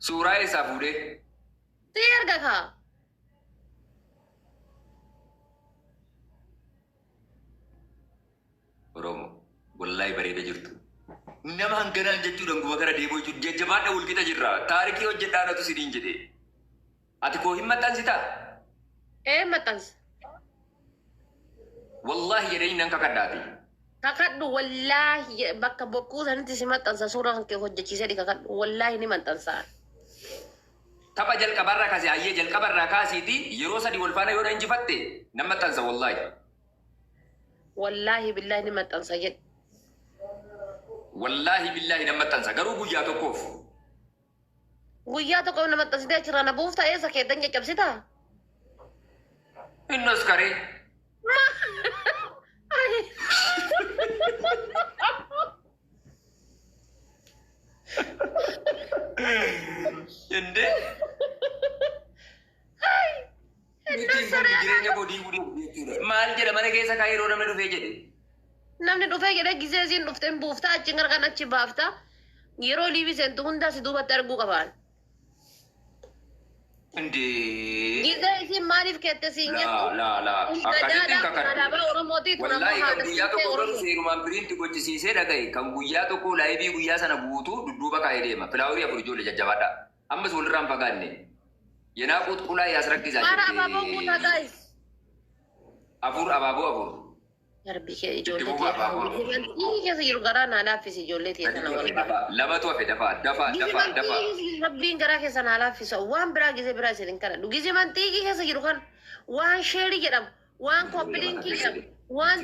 Suuraa isaa fuudhee. Si erga kaa. Oromoo wallahi bareeda jirtu. Nama hanganaan jechuudhaan guba gara deebi'uu jechuudha. Jajjabaadha walqixa jirra. Taarikii hojjedhaanatu siniin jedhee. Ati koo hin maxxansitaa? Maxxansa. Wallahi jedhanii nan kakadhaati. Kakadhu wallahi bakka bokkuu sanitti si maxxansa suuraa kan kee hojjechiisee kakadhu wallahi ni maxxansa. Tapha jalqabarraa kaasee ayyee jalqabarraa kaasiiti yeroo sadi wal faana yoo injifatte nan maxxansa wallahi. Wallahi billahi ni maxxansa jedhe. Wallahi billahi nan maxxansa garuu guyyaa tokkoof. Guyyaa tokkoof na maxxansitee achirraa na buufta eessa keeddan caccabsitaa? Innos karee. Ende? Maal jedha mana keessa kaa yeroo namni dhufee jedhe? Namni dhufee jedhe gisee isiin dhufteen buuftaa achi gargan achi baafta yeroo liibii seentu hundaa si duubatti arguu qabaan. Gisee isiin maaliif keette siin jettu? Akkasitti kakadhu. Alaabaa Oromootii kun ammoo Wallahi kan haadha guyyaa siitee tokko garuu Oromoo. seerumaan biriinti gochisiisee dhagaye kan guyyaa tokko laayibii guyyaa sana guutuu dudduuba kaa'ee deema. Filaaworii afur ijoollee jajjabaadha. Ammas walirraan fagaanne. Yenaa qulqullaa yaas rakkisaa Mara abaaboo guutaa guys. Afur abaaboo afur. Yarbi kee ijoollee tee keessa jiru garaa naa laaffisi ijoollee tee sana waliin. Lamatu hafe dafa. Rabbiin garaa keessa naa laaffisa waan biraa gisee biraa isin hin kadhadhu. Gisee manxiiqii keessa jiru kan waan sheerii jedhamu waan koppiliinkii jedhamu waan